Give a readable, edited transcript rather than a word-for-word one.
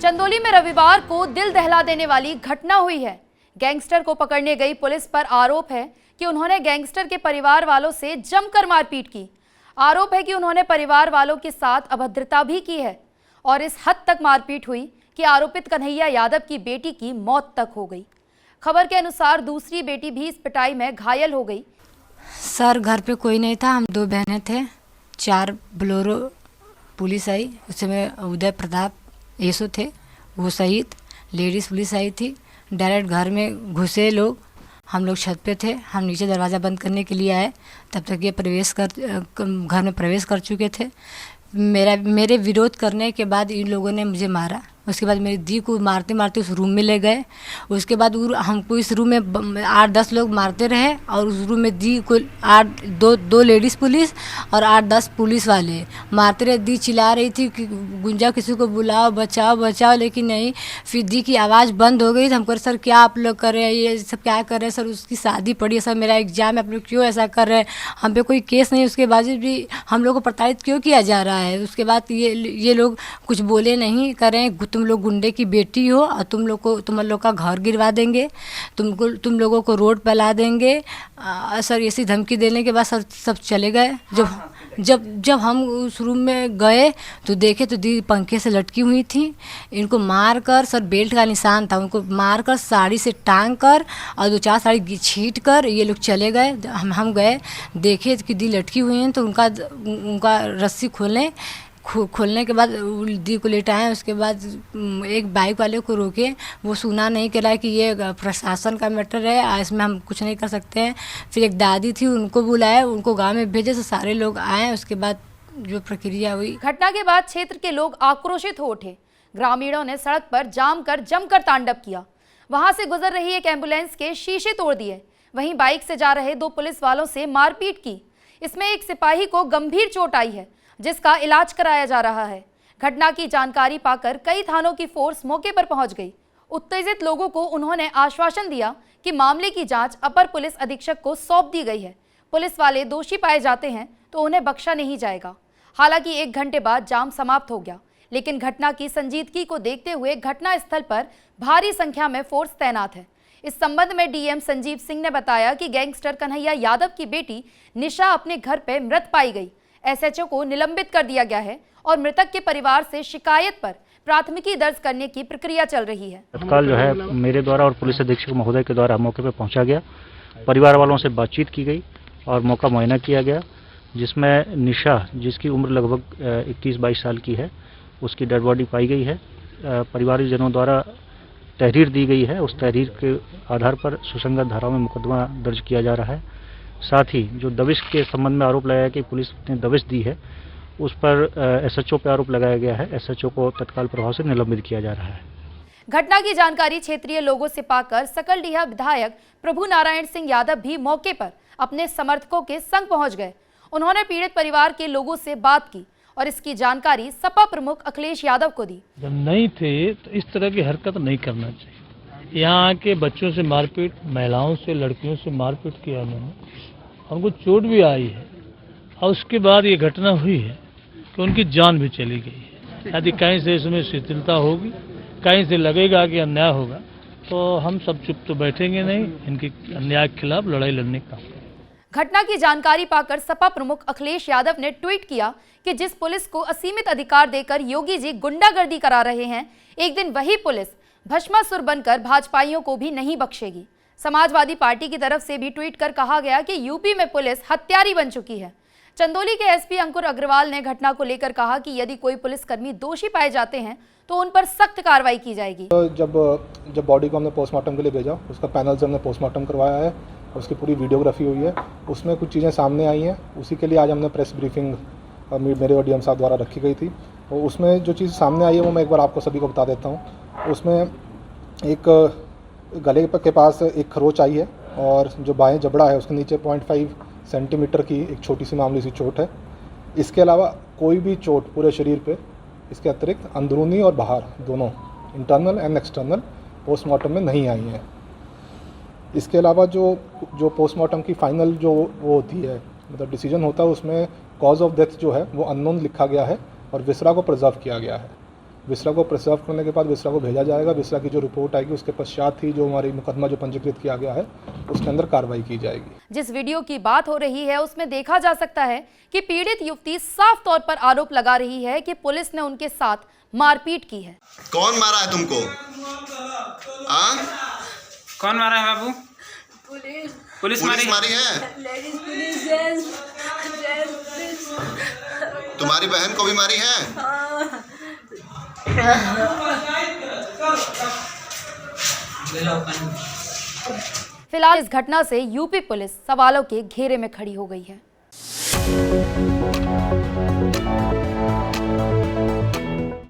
चंदौली में रविवार को दिल दहला देने वाली घटना हुई है। गैंगस्टर को पकड़ने गई पुलिस पर आरोप है कि उन्होंने गैंगस्टर के परिवार वालों से जमकर मारपीट की। आरोप है कि उन्होंने परिवार वालों के साथ अभद्रता भी की है और इस हद तक मारपीट हुई कि आरोपित कन्हैया यादव की बेटी की मौत तक हो गई। खबर के अनुसार दूसरी बेटी भी इस पिटाई में घायल हो गई। सर घर पे कोई नहीं था, हम 2 बहनें थे, 4 बोलेरो पुलिस आई, उसमें उदय प्रताप येसो थे, वो सहित लेडीज़ पुलिस आई थी। डायरेक्ट घर में घुसे लोग, हम लोग छत पे थे, हम नीचे दरवाज़ा बंद करने के लिए आए, तब तक ये घर में प्रवेश कर चुके थे। मेरे विरोध करने के बाद इन लोगों ने मुझे मारा। उसके बाद मेरी दी को मारते मारते उस रूम में ले गए। उसके बाद हमको इस रूम में 8-10 लोग मारते रहे और उस रूम में दी को 2 लेडीज़ पुलिस और 8-10 पुलिस वाले मारते रहे। दी चिल्ला रही थी कि गुंजा किसी को बुलाओ, बचाओ बचाओ, लेकिन नहीं। फिर दी की आवाज़ बंद हो गई। हमको सर क्या आप लोग कर रहे हैं, ये सब क्या कर रहे हैं सर, उसकी शादी पड़ी है सर, मेरा एग्जाम है, आप लोग क्यों ऐसा कर रहे हैं, हम पे कोई केस नहीं, उसके बावजूद भी हम लोग को प्रताड़ित क्यों किया जा रहा है। उसके बाद ये लोग कुछ बोले नहीं, करें तुम लोग गुंडे की बेटी हो और तुम लोग का घर गिरवा देंगे, तुम लोगों को रोड पे ला देंगे। सर ऐसी धमकी देने के बाद सर सब चले गए। जब हम उस रूम में गए तो देखे तो दी पंखे से लटकी हुई थी। इनको मार कर, सर बेल्ट का निशान था, उनको मार कर साड़ी से टांग कर और 2-4 साड़ी छींट कर ये लोग चले गए। हम गए, देखे कि दी लटकी हुई हैं तो उनका रस्सी खोलने के बाद दी को लेटाएं। उसके बाद एक बाइक वाले को रोके, वो सुना नहीं कह रहा है कि ये प्रशासन का मैटर है, इसमें हम कुछ नहीं कर सकते हैं। फिर एक दादी थी, उनको बुलाया, उनको गांव में भेजे, तो सारे लोग आए। उसके बाद जो प्रक्रिया हुई। घटना के बाद क्षेत्र के लोग आक्रोशित हो उठे। ग्रामीणों ने सड़क पर जमकर तांडव किया। वहां से गुजर रही एक एम्बुलेंस के शीशे तोड़ दिए। वहीं बाइक से जा रहे 2 पुलिस वालों से मारपीट की। इसमें एक सिपाही को गंभीर चोट आई है, जिसका इलाज कराया जा रहा है। घटना की जानकारी पाकर कई थानों की फोर्स मौके पर पहुंच गई। उत्तेजित लोगों को उन्होंने आश्वासन दिया कि मामले की जांच अपर पुलिस अधीक्षक को सौंप दी गई है। पुलिस वाले दोषी पाए जाते हैं तो उन्हें बख्शा नहीं जाएगा। हालांकि 1 घंटे बाद जाम समाप्त हो गया, लेकिन घटना की संजीदगी को देखते हुए घटना स्थल पर भारी संख्या में फोर्स तैनात है। इस संबंध में डीएम संजीव सिंह ने बताया कि गैंगस्टर कन्हैया यादव की बेटी निशा अपने घर पर मृत पाई गई। एसएचओ को निलंबित कर दिया गया है और मृतक के परिवार से शिकायत पर प्राथमिकी दर्ज करने की प्रक्रिया चल रही है। तत्काल जो है मेरे द्वारा और पुलिस अधीक्षक महोदय के द्वारा मौके पर पहुंचा गया, परिवार वालों से बातचीत की गई और मौका मुआयना किया गया, जिसमें निशा, जिसकी उम्र लगभग 21-22 साल की है, उसकी डेड बॉडी पाई गई है। परिवारजनों द्वारा तहरीर दी गई है, उस तहरीर के आधार पर सुसंगत धाराओं में मुकदमा दर्ज किया जा रहा है। साथ ही जो दबिश के संबंध में आरोप लगाया कि पुलिस ने दबिश दी है, उस पर एसएचओ पर आरोप लगाया गया है। एसएचओ को तत्काल प्रभाव से निलंबित किया जा रहा है। घटना की जानकारी क्षेत्रीय लोगों से पाकर सकलडीहा विधायक प्रभु नारायण सिंह यादव भी मौके पर अपने समर्थकों के संग पहुंच गए। उन्होंने पीड़ित परिवार के लोगों से बात की और इसकी जानकारी सपा प्रमुख अखिलेश यादव को दी। जब नहीं थे तो इस तरह की हरकत नहीं करना चाहिए। यहाँ के बच्चों से मारपीट, महिलाओं से, लड़कियों से मारपीट किया उन्होंने, उनको चोट भी आई है और उसके बाद ये घटना हुई है कि उनकी जान भी चली गई है। यदि कहीं से इसमें शिथिलता होगी, कहीं से लगेगा कि अन्याय होगा, तो हम सब चुप तो बैठेंगे नहीं, इनकी अन्याय के खिलाफ लड़ाई लड़ने का। घटना की जानकारी पाकर सपा प्रमुख अखिलेश यादव ने ट्वीट किया कि जिस पुलिस को असीमित अधिकार देकर योगी जी गुंडागर्दी करा रहे हैं, एक दिन वही पुलिस भस्मासुर बनकर भाजपाइयों को भी नहीं बख्शेगी। समाजवादी पार्टी की तरफ से भी ट्वीट कर कहा गया कि यूपी में पुलिस हत्यारी बन चुकी है। चंदौली के एसपी अंकुर अग्रवाल ने घटना को लेकर कहा कि यदि कोई पुलिसकर्मी दोषी पाए जाते हैं तो उन पर सख्त कार्रवाई की जाएगी। जब बॉडी को हमने पोस्टमार्टम के लिए भेजा, उसका पैनल से हमने पोस्टमार्टम करवाया है, उसकी पूरी वीडियोग्राफी हुई है, उसमें कुछ चीज़ें सामने आई हैं। उसी के लिए आज हमने प्रेस ब्रीफिंग मेरे और डीएम साहब द्वारा रखी गई थी। और उसमें जो चीज़ सामने आई है वो मैं एक बार आपको सभी को बता देता हूँ। उसमें एक गले के पास एक खरोच आई है और जो बाएं जबड़ा है उसके नीचे 0.5 सेंटीमीटर की एक छोटी सी मामूली सी चोट है। इसके अलावा कोई भी चोट पूरे शरीर पे, इसके अतिरिक्त अंदरूनी और बाहर दोनों, इंटरनल एंड एक्सटर्नल, पोस्टमार्टम में नहीं आई हैं। इसके अलावा जो पोस्टमार्टम की फाइनल जो वो होती है, मतलब डिसीजन होता है, उसमें कॉज ऑफ डेथ जो है वो अननोन लिखा गया है और विसरा को प्रिजर्व किया गया है। विसरा को प्रिजर्व करने के बाद विसरा को भेजा जाएगा। विसरा की जो रिपोर्ट आएगी उसके पश्चात ही जो हमारी मुकदमा जो पंजीकृत किया गया है उसके अंदर कार्रवाई की जाएगी। जिस वीडियो की बात हो रही है उसमें देखा जा सकता है कि पीड़ित युवती साफ तौर पर आरोप लगा रही है कि पुलिस ने उनके साथ मारपीट की है। कौन मारा है तुमको? कौन मारा है बाबू? पुलिस मारी है? Ladies police, gents police. तुम्हारी बहन को भी मारी है? फिलहाल इस घटना से यूपी पुलिस सवालों के घेरे में खड़ी हो गई है।